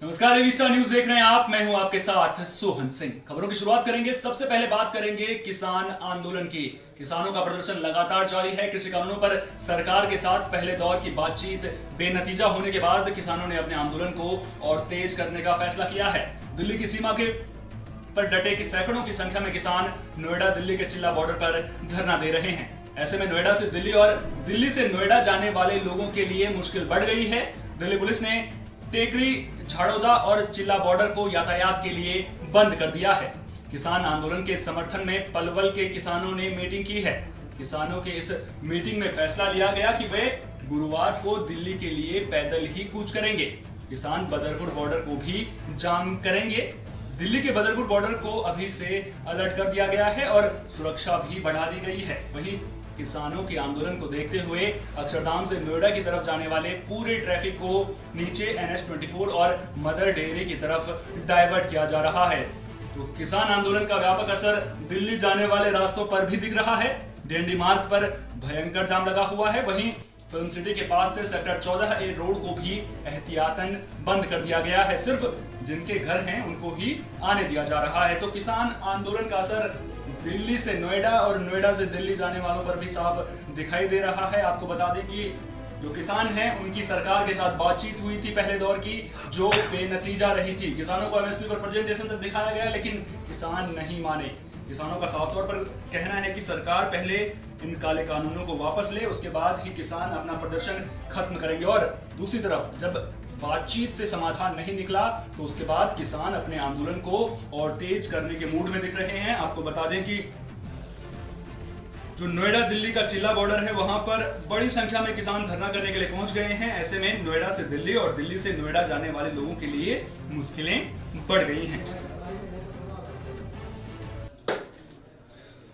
नमस्कार, एवी star news देख रहे हैं आप। मैं हूं आपके साथ सोहन सिंह। खबरों की शुरुआत करेंगे। सबसे पहले बात करेंगे किसान आंदोलन की। किसानों का प्रदर्शन लगातार जारी है। कृषि कानूनों पर सरकार के साथ पहले दौर की बातचीत बेनतीजा होने के बाद किसानों ने अपने आंदोलन को और तेज करने का फैसला किया है। दिल्ली की सीमा के पर डटे कि सैकड़ों की संख्या में किसान नोएडा दिल्ली के चिल्ला बॉर्डर पर धरना दे रहे हैं। ऐसे में नोएडा से दिल्ली और दिल्ली से नोएडा जाने वाले लोगों के लिए मुश्किल बढ़ गई है। दिल्ली पुलिस ने टेकरी, झाड़ोदा और चिल्ला बॉर्डर को यातायात के लिए बंद कर दिया है। किसान आंदोलन के समर्थन में पलवल के किसानों ने मीटिंग की है। किसानों के इस मीटिंग में फैसला लिया गया कि वे गुरुवार को दिल्ली के लिए पैदल ही कूच करेंगे। किसान बदरपुर बॉर्डर को भी जाम करेंगे। दिल्ली के बदरपुर बॉर्डर को अभी से अलर्ट कर दिया गया है और सुरक्षा भी बढ़ा दी गई है। वहीं किसानों के आंदोलन को देखते हुए अक्षरधाम से नोएडा की तरफ जाने वाले पूरे ट्रैफिक को नीचे NH-24 और मदर डेयरी की तरफ डाइवर्ट किया जा रहा है। तो किसान आंदोलन का व्यापक असर दिल्ली जाने वाले रास्तों पर भी दिख रहा है। डीएनडी मार्ग पर भयंकर जाम लगा हुआ है। वहीं फिल्म सिटी के पास से सेक्टर 14A रोड को भी एहतियातन बंद कर दिया गया है। सिर्फ जिनके घर हैं उनको ही आने दिया जा रहा है। तो किसान आंदोलन का असर दिल्ली से नोएडा और नोएडा से दिल्ली जाने वालों पर भी साफ दिखाई दे रहा है। आपको बता दें कि जो किसान हैं उनकी सरकार के साथ बातचीत हुई थी पहले दौर की, जो बेनतीजा रही थी। किसानों को MSP पर प्रेजेंटेशन तक दिखाया गया, लेकिन किसान नहीं माने। किसानों का साफ तौर पर कहना है कि सरकार पहले इन काले कानूनों को वापस ले, उसके बाद ही किसान अपना प्रदर्शन खत्म करेंगे। और दूसरी तरफ जब बातचीत से समाधान नहीं निकला तो उसके बाद किसान अपने आंदोलन को और तेज करने के मूड में दिख रहे हैं। आपको बता दें कि जो नोएडा दिल्ली का चिल्ला बॉर्डर है वहां पर बड़ी संख्या में किसान धरना करने के लिए पहुंच गए हैं। ऐसे में नोएडा से दिल्ली और दिल्ली से नोएडा जाने वाले लोगों के लिए मुश्किलें बढ़ गई हैं।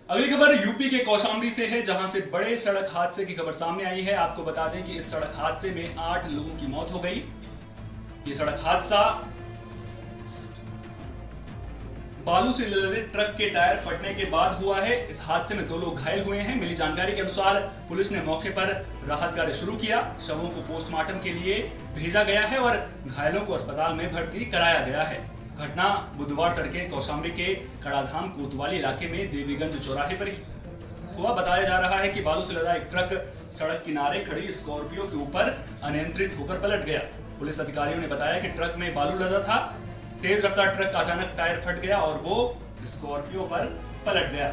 अगली खबर यूपी के कौशाम्बी से है, जहां से बड़े सड़क हादसे की खबर सामने आई है। आपको बता दें कि इस सड़क हादसे में 8 लोगों की मौत हो गई। ये सड़क हादसा बालू से लदे ट्रक के टायर फटने के बाद हुआ है। इस हादसे में 2 लोग घायल हुए हैं। मिली जानकारी के अनुसार पुलिस ने मौके पर राहत कार्य शुरू किया। शवों को पोस्टमार्टम के लिए भेजा गया है और घायलों को अस्पताल में भर्ती कराया गया है। घटना बुधवार तड़के कौशाम्बी के कड़ाधाम कोतवाली इलाके में देवीगंज चौराहे पर हुआ। बताया जा रहा है कि बालू से लदा एक ट्रक सड़क किनारे खड़ी स्कॉर्पियो के ऊपर अनियंत्रित होकर पलट गया। पुलिस अधिकारियों ने बताया कि ट्रक में बालू लदा था। तेज रफ्तार ट्रक का अचानक टायर फट गया और वो स्कॉर्पियो पर पलट गया।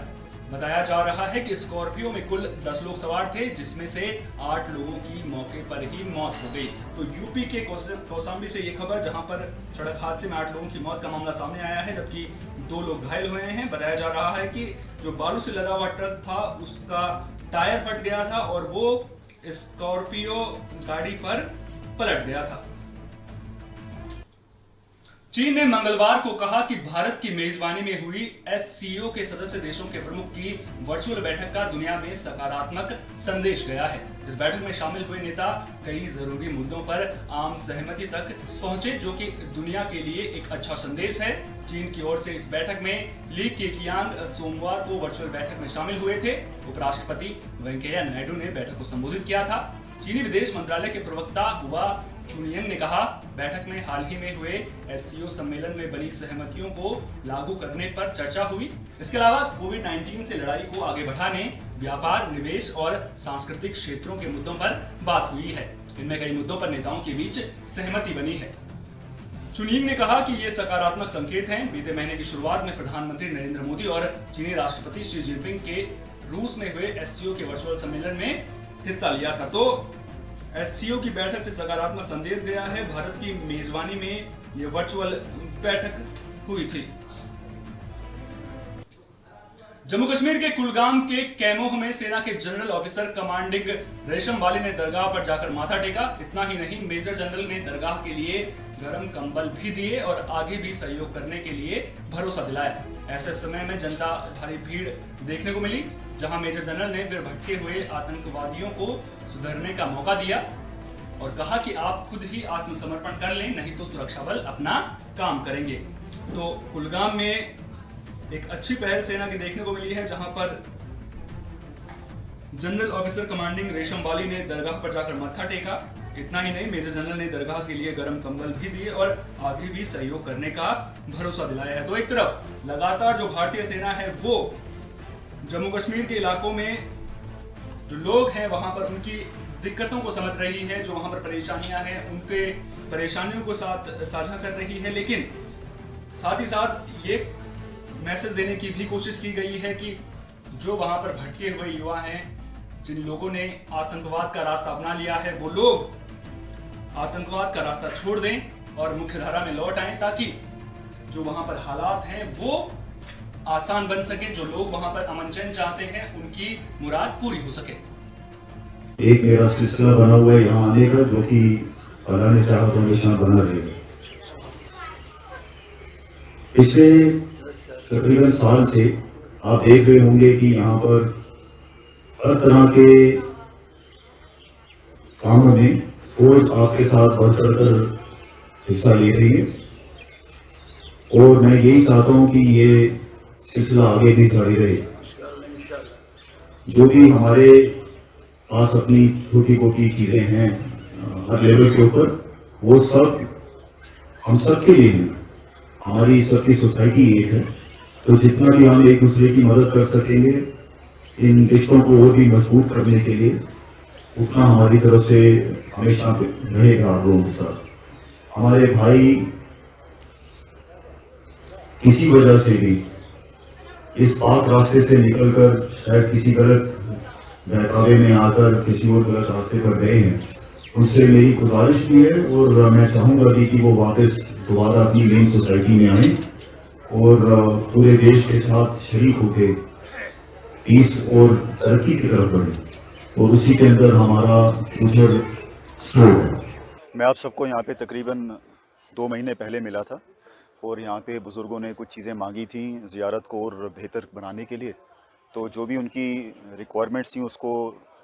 बताया जा रहा है कि स्कॉर्पियो में कुल 10 लोग सवार थे, जिसमें से 8 लोगों की मौके पर ही मौत हो गई। तो यूपी के कौशाम्बी से ये खबर, जहां पर सड़क हादसे में 8 लोगों की मौत का मामला सामने आया है, जबकि 2 लोग घायल हुए हैं। बताया जा रहा है कि जो बालू से लदा हुआ ट्रक था उसका टायर फट गया था और वो स्कॉर्पियो गाड़ी पर पलट गया था। चीन ने मंगलवार को कहा कि भारत की मेजबानी में हुई SCO के सदस्य देशों के प्रमुख की वर्चुअल बैठक का दुनिया में सकारात्मक संदेश गया है। इस बैठक में शामिल हुए नेता कई जरूरी मुद्दों पर आम सहमति तक पहुंचे, जो कि दुनिया के लिए एक अच्छा संदेश है। चीन की ओर से इस बैठक में ली केकियांग सोमवार को वर्चुअल बैठक में शामिल हुए थे। उपराष्ट्रपति वेंकैया नायडू ने बैठक को संबोधित किया था। चीनी विदेश मंत्रालय के प्रवक्ता हुआ चुनियंग ने कहा, बैठक में हाल ही में हुए SCO सम्मेलन में बनी सहमतियों को लागू करने पर चर्चा हुई। इसके अलावा कोविड-19 से लड़ाई को आगे बढ़ाने, व्यापार, निवेश और सांस्कृतिक क्षेत्रों के मुद्दों पर बात हुई है। इनमें कई मुद्दों पर नेताओं के बीच सहमति बनी है। चुनियंग ने कहा कि ये सकारात्मक संकेत हैं। बीते महीने की शुरुआत में प्रधानमंत्री नरेंद्र मोदी और चीनी राष्ट्रपति शी जिनपिंग के रूस में हुए SCO के वर्चुअल सम्मेलन में हिस्सा लिया था। तो SCO की बैठक से सकारात्मक संदेश गया है। भारत की मेजबानी में यह वर्चुअल बैठक हुई थी। जम्मू कश्मीर के कुलगाम के कैमोह में सेना के जनरल ऑफिसर कमांडिंग रेशम वाली ने दरगाह पर जाकर माथा टेका। इतना ही नहीं, मेजर जनरल ने दरगाह के लिए गर्म कंबल भी दिए और आगे भी सहयोग करने के लिए भरोसा दिलाया। ऐसे समय में जनता भारी भीड़ देखने को मिली, जहां मेजर जनरल ने फिर भटके हुए आतंकवादियों को सुधरने का मौका दिया और कहा कि आप खुद ही आत्मसमर्पण कर लें, नहीं तो सुरक्षा बल अपना काम करेंगे। तो कुलगाम में एक अच्छी पहल सेना की देखने को मिली है, जहां पर जनरल ऑफिसर कमांडिंग रेशम वाली ने दरगाह पर जाकर माथा टेका। इतना ही नहीं, मेजर जनरल ने दरगाह के लिए गर्म कंबल भी दिए और आगे भी सहयोग करने का भरोसा दिलाया है। तो एक तरफ लगातार जो भारतीय सेना है वो जम्मू कश्मीर के इलाकों में जो लोग हैं वहां पर उनकी दिक्कतों को समझ रही है, जो वहां पर परेशानियां हैं उनके परेशानियों को साथ साझा कर रही है, लेकिन साथ ही साथ ये मैसेज देने की भी कोशिश की गई है कि जो वहां पर भटके हुए युवा हैं, जिन लोगों ने आतंकवाद का रास्ता अपना लिया है, वो लोग आतंकवाद का रास्ता छोड़ दें और मुख्यधारा में लौट आएं, ताकि जो वहां पर हालात हैं वो आसान बन सके, जो लोग वहां पर अमन चैन चाहते हैं उनकी मुराद पूरी हो सके। एक मेरा सिलसिला बना हुआ है यहाँ आने का, जो कि अल्लाह ने चाहा तो हमेशा बना रहेगा। पिछले तकरीबन साल से आप देख रहे होंगे कि यहाँ पर हर तरह के कामों में फौज आपके साथ बढ़ चढ़ कर हिस्सा ले रही है, और मैं यही चाहता हूँ कि ये सिलसिला आगे भी जारी रहे। जो भी हमारे पास अपनी छोटी मोटी चीजें हैं हर लेवल के ऊपर, वो सब हम सब के लिए हैं। हमारी सबकी सोसाइटी एक है, तो जितना भी हम एक दूसरे की मदद कर सकेंगे इन रिश्तों को और भी मजबूत करने के लिए, उतना हमारी तरफ से हमेशा रहेगा आप लोगों के साथ। हमारे भाई किसी वजह से भी इस पाक रास्ते से निकलकर शायद किसी गलत बहकावे में आकर किसी और गलत रास्ते पर गए हैं, उनसे मेरी गुजारिश भी है और मैं चाहूंगा भी कि वो वापस दोबारा अपनी मेन सोसाइटी में आए और पूरे देश के साथ शरीक होकर पीस और तरक्की की तरफ बढ़े, और उसी के अंदर हमारा फ्यूचर स्टोर है। मैं आप सबको यहाँ पे तकरीबन 2 महीने पहले मिला था और यहाँ पे बुज़ुर्गों ने कुछ चीज़ें मांगी थी ज़ियारत को और बेहतर बनाने के लिए। तो जो भी उनकी रिक्वायरमेंट्स थी उसको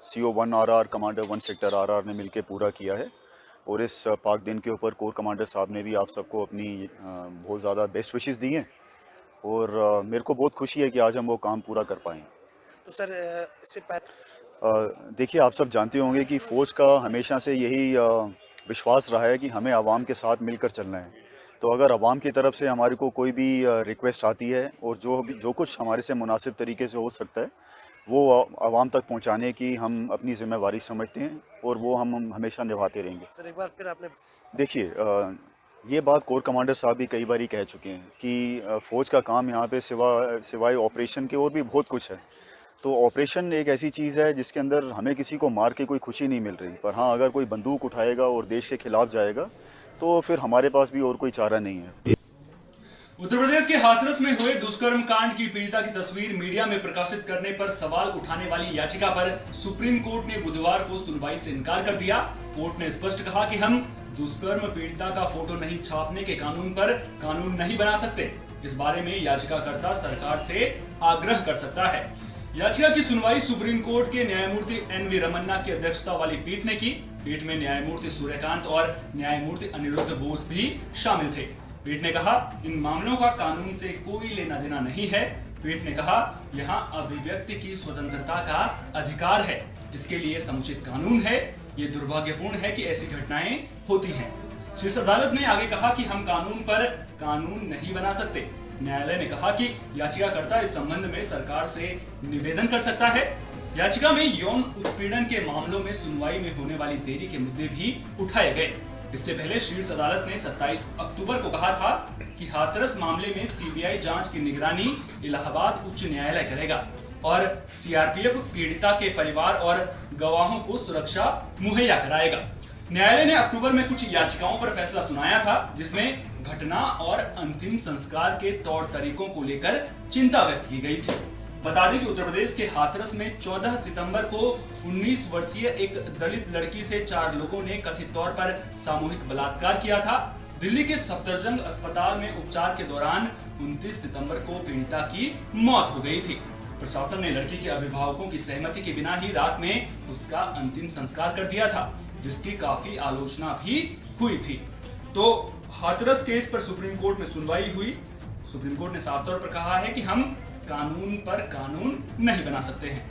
CO 1 RR commander 1 sector RR ने मिलके पूरा किया है। और इस पाक दिन के ऊपर कोर कमांडर साहब ने भी आप सबको अपनी बहुत ज़्यादा बेस्ट विशेस दी हैं, और मेरे को बहुत खुशी है कि आज हम वो काम पूरा कर पाएँ। तो सर इससे देखिए, आप सब जानते होंगे कि फ़ौज का हमेशा से यही विश्वास रहा है कि हमें आवाम के साथ मिलकर चलना है। तो अगर आवाम की तरफ से हमारे को कोई भी रिक्वेस्ट आती है और जो कुछ हमारे से मुनासिब तरीके से हो सकता है वो आवाम तक पहुंचाने की हम अपनी जिम्मेवारी समझते हैं, और वो हम हमेशा निभाते रहेंगे। सर एक बार फिर आपने देखिए, ये बात कोर कमांडर साहब भी कई बार कह चुके हैं कि फ़ौज का काम यहाँ पे सिवाय ऑपरेशन के और भी बहुत कुछ है। तो ऑपरेशन एक ऐसी चीज़ है जिसके अंदर हमें किसी को मार के कोई खुशी नहीं मिल रही, पर हाँ, अगर कोई बंदूक उठाएगा और देश के खिलाफ जाएगा तो फिर हमारे पास भी और कोई चारा नहीं है। उत्तर प्रदेश के हाथरस में हुए दुष्कर्म कांड की पीड़िता की तस्वीर मीडिया में प्रकाशित करने पर सवाल उठाने वाली याचिका पर सुप्रीम कोर्ट ने बुधवार को सुनवाई से इनकार कर दिया। कोर्ट ने स्पष्ट कहा कि हम दुष्कर्म पीड़िता का फोटो नहीं छापने के कानून पर कानून नहीं बना सकते। इस बारे में याचिकाकर्ता सरकार से आग्रह कर सकता है। याचिका की सुनवाई सुप्रीम कोर्ट के न्यायमूर्ति NV रमन्ना की अध्यक्षता वाली पीठ ने की। पीठ में न्यायमूर्ति सूर्यकांत और न्यायमूर्ति अनिरुद्ध बोस भी शामिल थे। पीठ ने कहा, इन मामलों का कानून से कोई लेना देना नहीं है। पीठ ने कहा, यहाँ अभिव्यक्ति की स्वतंत्रता का अधिकार है, इसके लिए समुचित कानून है। ये दुर्भाग्यपूर्ण है कि ऐसी घटनाएं होती हैं। शीर्ष अदालत ने आगे कहा कि हम कानून पर कानून नहीं बना सकते। न्यायालय ने कहा कि याचिकाकर्ता इस संबंध में सरकार से निवेदन कर सकता है। याचिका में यौन उत्पीड़न के मामलों में सुनवाई में होने वाली देरी के मुद्दे भी उठाए गए। इससे पहले शीर्ष अदालत ने 27 अक्टूबर को कहा था कि हाथरस मामले में CBI जांच की निगरानी इलाहाबाद उच्च न्यायालय करेगा और CRPF पीड़िता के परिवार और गवाहों को सुरक्षा मुहैया कराएगा। न्यायालय ने अक्टूबर में कुछ याचिकाओं पर फैसला सुनाया था, जिसमें घटना और अंतिम संस्कार के तौर तरीकों को लेकर चिंता व्यक्त की गई थी। बता दें कि उत्तर प्रदेश के हाथरस में 14 सितंबर को 19 वर्षीय एक दलित लड़की से 4 लोगों ने कथित तौर पर सामूहिक बलात्कार किया था। दिल्ली के सफदरजंग अस्पताल में उपचार के दौरान 29 सितंबर को पीड़िता की मौत हो गई थी। प्रशासन ने लड़की के अभिभावकों की सहमति के बिना ही रात में उसका अंतिम संस्कार कर दिया था, जिसकी काफी आलोचना भी हुई थी। तो हाथरस केस पर सुप्रीम कोर्ट में सुनवाई हुई। सुप्रीम कोर्ट ने साफ तौर पर कहा है कि हम कानून पर कानून नहीं बना सकते हैं।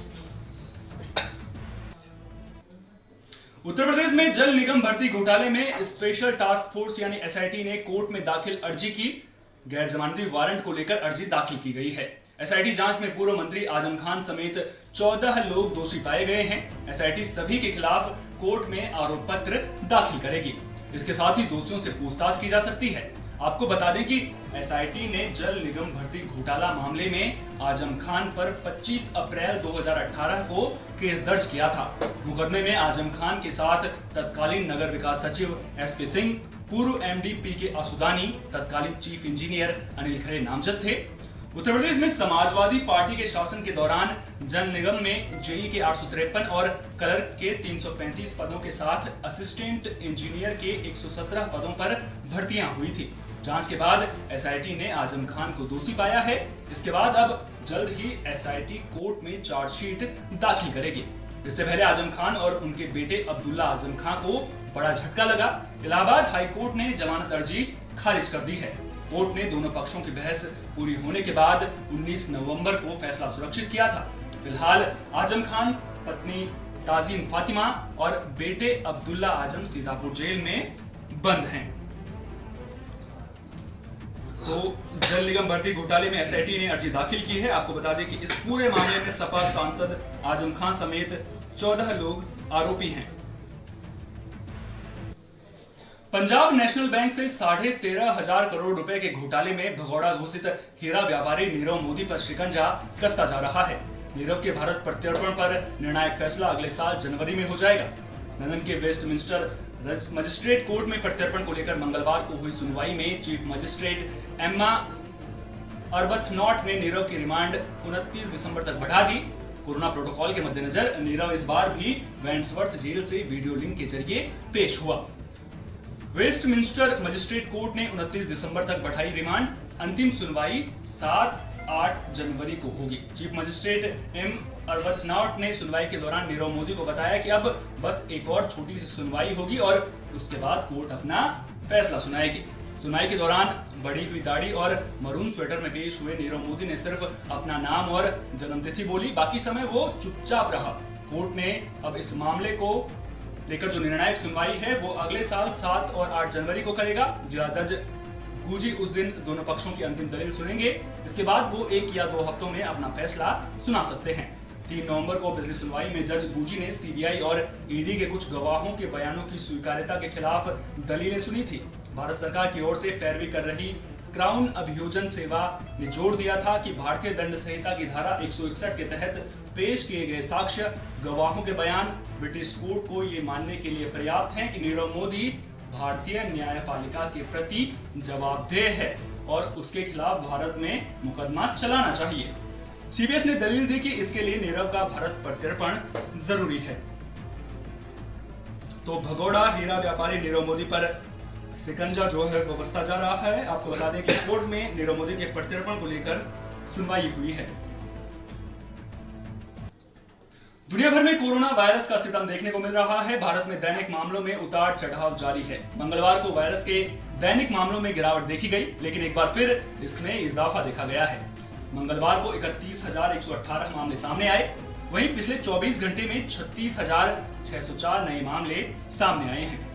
उत्तर प्रदेश में जल निगम भर्ती घोटाले में स्पेशल टास्क फोर्स यानी एसआईटी ने कोर्ट में दाखिल अर्जी की। गैर जमानती वारंट को लेकर अर्जी दाखिल की गई है। एसआईटी जांच में पूर्व मंत्री आजम खान समेत 14 लोग दोषी पाए गए हैं। एसआईटी सभी के खिलाफ कोर्ट में आरोप पत्र दाखिल करेगी। इसके साथ ही दोषियों से पूछताछ की जा सकती है। आपको बता दें कि एसआईटी ने जल निगम भर्ती घोटाला मामले में आजम खान पर 25 अप्रैल 2018 को केस दर्ज किया था। मुकदमे में आजम खान के साथ तत्कालीन नगर विकास सचिव एसपी सिंह, पूर्व एमडी पीके आसुदानी, तत्कालीन चीफ इंजीनियर अनिल खरे नामजद थे। उत्तर प्रदेश में समाजवादी पार्टी के शासन के दौरान जल निगम में जेई के 853 और क्लर्क के 335 पदों के साथ असिस्टेंट इंजीनियर के 117 पदों पर भर्तियां हुई थी। जांच के बाद एसआईटी ने आजम खान को दोषी पाया है। इसके बाद अब जल्द ही एसआईटी कोर्ट में चार्जशीट दाखिल करेगी। इससे पहले आजम खान और उनके बेटे अब्दुल्ला आजम खान को बड़ा झटका लगा। इलाहाबाद हाई कोर्ट ने जमानत अर्जी खारिज कर दी है। कोर्ट ने दोनों पक्षों की बहस पूरी होने के बाद 19 नवंबर को फैसला सुरक्षित किया था। फिलहाल आजम खान, पत्नी ताजीन फातिमा और बेटे अब्दुल्ला आजम सीतापुर जेल में बंद हैं। तो जल निगम भर्ती घोटाले में एसआईटी ने अर्जी दाखिल की है। आपको बता दें कि इस पूरे मामले में सपा सांसद आजम खान समेत 14 लोग आरोपी हैं। पंजाब नेशनल बैंक से 13,500 करोड़ रुपए के घोटाले में भगौड़ा घोषित हीरा व्यापारी नीरव मोदी पर शिकंजा कसता जा रहा है। नीरव के भारत प्रत्यर्पण पर निर्णायक फैसला अगले साल जनवरी में हो जाएगा। लंदन के वेस्टमिंस्टर मजिस्ट्रेट कोर्ट में प्रत्यर्पण को लेकर मंगलवार को हुई सुनवाई में चीफ मजिस्ट्रेट एम्मा अर्बथनॉट ने नीरव की रिमांड 29 दिसंबर तक बढ़ा दी। कोरोना प्रोटोकॉल के मद्देनजर नीरव इस बार भी वेंट्सवर्थ जेल से वीडियो लिंक के जरिए पेश हुआ। वेस्टमिंस्टर मजिस्ट्रेट कोर्ट ने 29 दिसंबर तक बढ़ाई रिमांड। अंतिम सुनवाई 7-8 जनवरी को होगी। चीफ मजिस्ट्रेट एम अर्बथनॉट ने सुनवाई के दौरान नीरव मोदी को बताया कि अब बस एक और छोटी सी सुनवाई होगी और उसके बाद कोर्ट अपना फैसला सुनाएगी। सुनवाई के दौरान बढ़ी हुई दाढ़ी और मरून स्वेटर में पेश हुए नीरव मोदी ने सिर्फ अपना नाम और जन्मतिथि बोली। बाकी समय वो चुपचाप रहा। कोर्ट ने अब इस मामले को लेकर जो निर्णायक सुनवाई है वो अगले साल 7 और 8 जनवरी को करेगा। जिला जज गुजी उस दिन दोनों पक्षों की अंतिम दलील सुनेंगे। इसके बाद वो 1 या 2 हफ्तों में अपना फैसला सुना सकते हैं। 3 नवंबर को पिछली सुनवाई में जज गुजी ने सीबीआई और ईडी के कुछ गवाहों के बयानों की स्वीकार्यता के खिलाफ दलीलें सुनी थी। भारत सरकार की ओर से पैरवी कर रही क्राउन अभियोजन सेवा ने जोर दिया था कि भारतीय दंड संहिता की धारा 161 के तहत पेश किए गए साक्ष्य, गवाहों के बयान ब्रिटिश कोर्ट को ये मानने के लिए पर्याप्त हैं कि नीरव मोदी भारतीय न्यायपालिका के प्रति जवाबदेह है और उसके खिलाफ भारत में मुकदमा चलाना चाहिए। सीबीएस ने दलील दी कि इसके लिए नीरव का भारत प्रत्यर्पण जरूरी है। तो भगोड़ा हीरा व्यापारी नीरव मोदी पर शिकंजा जो है वो कसता जा रहा है। आपको बता दें कि कोर्ट में नीरव मोदी के प्रत्यर्पण को लेकर सुनवाई हुई है। दुनिया भर में कोरोना वायरस का सितम देखने को मिल रहा है। भारत में दैनिक मामलों में उतार चढ़ाव जारी है। मंगलवार को वायरस के दैनिक मामलों में गिरावट देखी गई, लेकिन एक बार फिर इसमें इजाफा देखा गया है। मंगलवार को 31,118 मामले सामने आए। वहीं पिछले 24 घंटे में 36,604 नए मामले सामने आए हैं।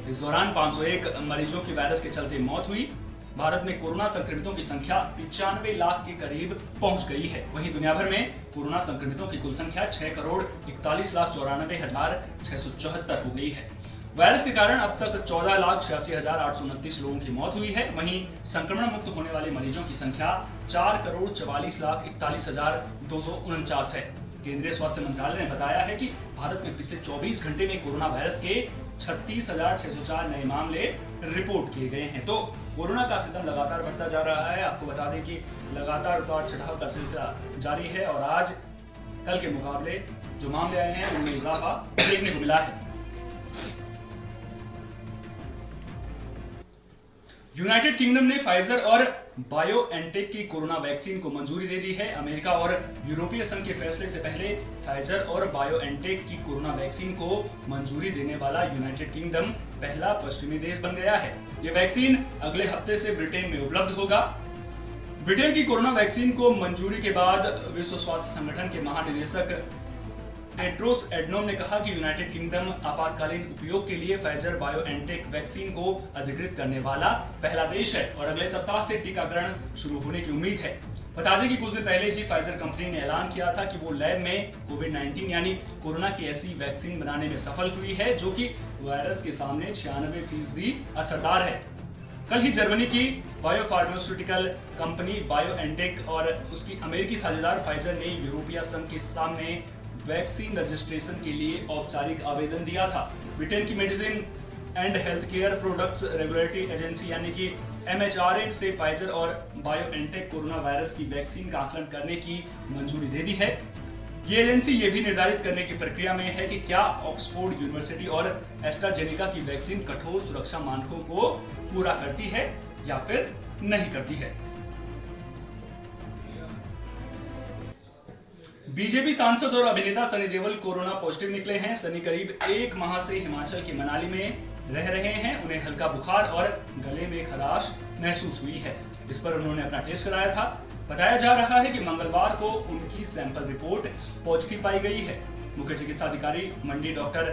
इस दौरान 501 मरीजों की वायरस के चलते मौत हुई। भारत में कोरोना संक्रमितों की संख्या 95 लाख के करीब पहुंच गई है। वहीं दुनिया भर में कोरोना संक्रमितों की कुल संख्या 6,41,94,674 हो गई है। वायरस के कारण अब तक 14,86,829 लोगों की मौत हुई है। वहीं संक्रमण मुक्त होने वाले मरीजों की संख्या 4,44,41,249 है। केंद्रीय स्वास्थ्य मंत्रालय ने बताया है कि भारत में पिछले 24 घंटे में कोरोना वायरस के 36,604 नए मामले रिपोर्ट किए गए हैं। तो कोरोना का सितम लगातार बढ़ता जा रहा है। आपको बता दें कि लगातार उतार चढ़ाव का सिलसिला जारी है और आज कल के मुकाबले जो मामले आए हैं उनमें इजाफा देखने को मिला है। यूनाइटेड किंगडम ने फाइजर और बायोएनटेक की कोरोना वैक्सीन को मंजूरी दे दी है। अमेरिका और यूरोपीय संघ के फैसले से पहले फाइजर और बायोएनटेक की कोरोना वैक्सीन को मंजूरी देने वाला यूनाइटेड किंगडम पहला पश्चिमी देश बन गया है। ये वैक्सीन अगले हफ्ते से ब्रिटेन में उपलब्ध होगा। ब्रिटेन की कोरोना वैक्सीन को मंजूरी के बाद विश्व स्वास्थ्य संगठन के महानिदेशक टेड्रोस एडनोम ने कहा कि यूनाइटेड किंगडम आपातकालीन उपयोग के लिए फाइजर बायोएनटेक वैक्सीन को अधिकृत करने वाला पहला देश है और अगले सप्ताह से टीकाकरण शुरू होने की उम्मीद है। बता दें कि कुछ दिन पहले ही फाइजर कंपनी ने ऐलान किया था कि वो लैब में कोविड-19 यानी कोरोना की ऐसी वैक्सीन बनाने में सफल हुई है जो कि वायरस के सामने 96% असरदार है। कल ही जर्मनी की बायोफार्मास्यूटिकल कंपनी बायोएनटेक और उसकी अमेरिकी साझेदार फाइजर ने यूरोपीय संघ के सामने वैक्सीन रजिस्ट्रेशन के लिए औपचारिक आवेदन दिया था। ब्रिटेन की medicine and health care products regulatory agency यानी कि MHRA से फाइजर और बायोएनटेक कोरोना वायरस की वैक्सीन का आकलन करने की मंजूरी दे दी है। ये एजेंसी ये भी निर्धारित करने की प्रक्रिया में है कि क्या ऑक्सफोर्ड यूनिवर्सिटी और एस्ट्राजेनेका की वैक्सीन कठोर सुरक्षा मानकों को पूरा करती है या फिर नहीं करती है। बीजेपी सांसद और अभिनेता सनी देओल कोरोना पॉजिटिव निकले हैं। सनी करीब 1 माह से हिमाचल के मनाली में रह रहे हैं। उन्हें हल्का बुखार और गले में खराश महसूस हुई है। इस पर उन्होंने अपना टेस्ट कराया था। बताया जा रहा है कि मंगलवार को उनकी सैंपल रिपोर्ट पॉजिटिव पाई गई है। मुख्य चिकित्सा अधिकारी मंडी डॉक्टर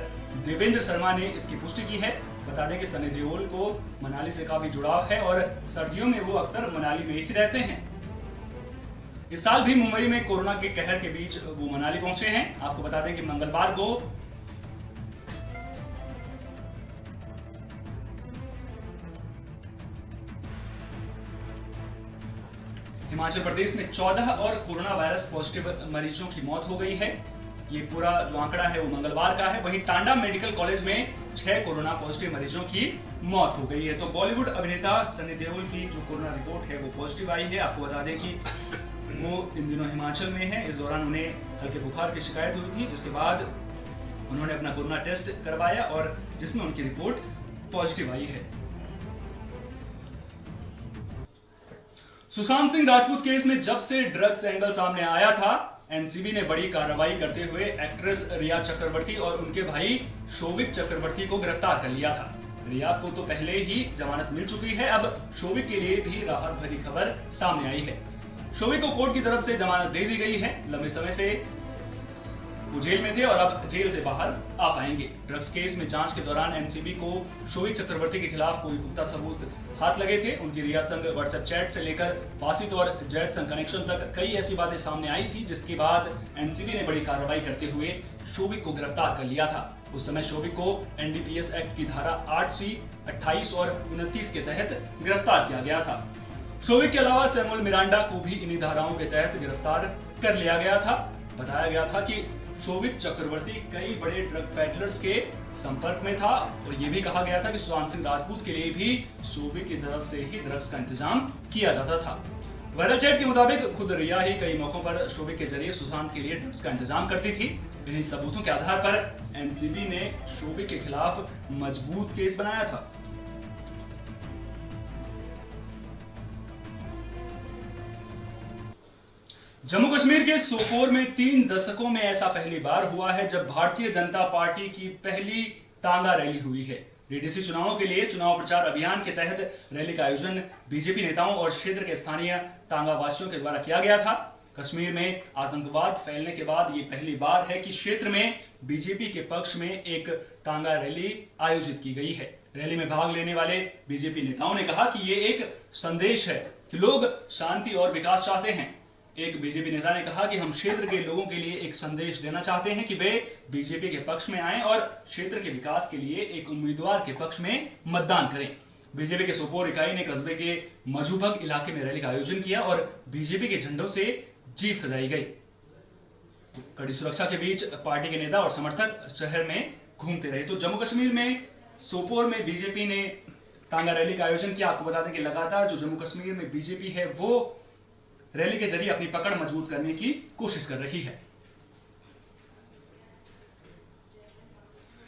देवेंद्र शर्मा ने इसकी पुष्टि की है। बता दें कि सनी देओल को मनाली से काफी जुड़ाव है और सर्दियों में वो अक्सर मनाली में ही रहते हैं। इस साल भी मुंबई में कोरोना के कहर के बीच वो मनाली पहुंचे हैं। आपको बता दें कि मंगलवार को हिमाचल प्रदेश में 14 और कोरोना वायरस पॉजिटिव मरीजों की मौत हो गई है। ये पूरा जो आंकड़ा है वो मंगलवार का है। वहीं टांडा मेडिकल कॉलेज में 6 कोरोना पॉजिटिव मरीजों की मौत हो गई है। तो बॉलीवुड अभिनेता सनी देओल की जो कोरोना रिपोर्ट है वो पॉजिटिव आई है। आपको बता दें कि वो इन दिनों हिमाचल में है। इस दौरान उन्हें हल्के बुखार की शिकायत हुई थी, जिसके बाद उन्होंने अपना कोरोना टेस्ट करवाया और जिसमें उनकी रिपोर्ट पॉजिटिव आई है। सुशांत सिंह राजपूत केस में जब से ड्रग्स एंगल सामने आया था, एनसीबी ने बड़ी कार्रवाई करते हुए एक्ट्रेस रिया चक्रवर्ती और उनके भाई शोभिक चक्रवर्ती को गिरफ्तार कर लिया था। रिया को तो पहले ही जमानत मिल चुकी है। अब शोभिक के लिए भी राहत भरी खबर सामने आई है। शोभिक को कोर्ट की तरफ से जमानत दे दी गई है। लंबे समय से वो जेल में थे और अब जेल से बाहर आ पाएंगे। ड्रग्स केस में जांच के दौरान एनसीबी को शोभिक चक्रवर्ती के खिलाफ कोई पुख्ता सबूत हाथ लगे थे। उनकी रिया संग व्हाट्सएप चैट से लेकर बासित और जैद संग कनेक्शन तक कई ऐसी बातें सामने आई थी, जिसके बाद एनसीबी ने बड़ी कार्रवाई करते हुए शोभिक को गिरफ्तार कर लिया था। उस समय शोभिक को एनडीपीएस एक्ट की धारा 8C, 28 और 29 के तहत गिरफ्तार किया गया था। शोभिक के अलावा सैमुअल मिरांडा को भी इन्हीं धाराओं के तहत गिरफ्तार कर लिया गया था। बताया गया था कि शोभिक चक्रवर्ती कई बड़े ड्रग पैडलर्स के संपर्क में था और यह भी कहा गया था कि सुशांत सिंह राजपूत के लिए भी शोभिक की तरफ से ही ड्रग्स का इंतजाम किया जाता था। वायरल चैट के मुताबिक खुद रिया ही कई मौकों पर शोभिक के जरिए सुशांत के लिए ड्रग्स का इंतजाम करती थी। इन्हीं सबूतों के आधार पर एनसीबी ने शोभिक के खिलाफ मजबूत केस बनाया था। जम्मू कश्मीर के सोपोर में 3 दशकों में ऐसा पहली बार हुआ है जब भारतीय जनता पार्टी की पहली तांगा रैली हुई है। डीडीसी चुनावों के लिए चुनाव प्रचार अभियान के तहत रैली का आयोजन बीजेपी नेताओं और क्षेत्र के स्थानीय तांगा वासियों के द्वारा किया गया था। कश्मीर में आतंकवाद फैलने के बाद ये पहली बार है कि क्षेत्र में बीजेपी के पक्ष में एक तांगा रैली आयोजित की गई है। रैली में भाग लेने वाले बीजेपी नेताओं ने कहा कि ये एक संदेश है कि लोग शांति और विकास चाहते हैं। एक बीजेपी नेता ने कहा कि हम क्षेत्र के लोगों के लिए एक संदेश देना चाहते हैं कि वे बीजेपी के पक्ष में आएं और क्षेत्र के विकास के लिए एक उम्मीदवार के पक्ष में मतदान करें। बीजेपी के सोपोर इकाई ने कस्बे के मजूबग इलाके में रैली का आयोजन किया और बीजेपी के झंडों से जीप सजाई गई। कड़ी सुरक्षा के बीच पार्टी के नेता और समर्थक शहर में घूमते रहे। तो जम्मू कश्मीर में सोपोर में बीजेपी ने तांगा रैली का आयोजन किया। आपको बता दें कि लगातार जो जम्मू कश्मीर में बीजेपी है वो रैली के जरिए अपनी पकड़ मजबूत करने की कोशिश कर रही है।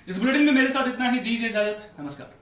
इस बुलेटिन में मेरे साथ इतना ही। दीजिए इजाजत। नमस्कार।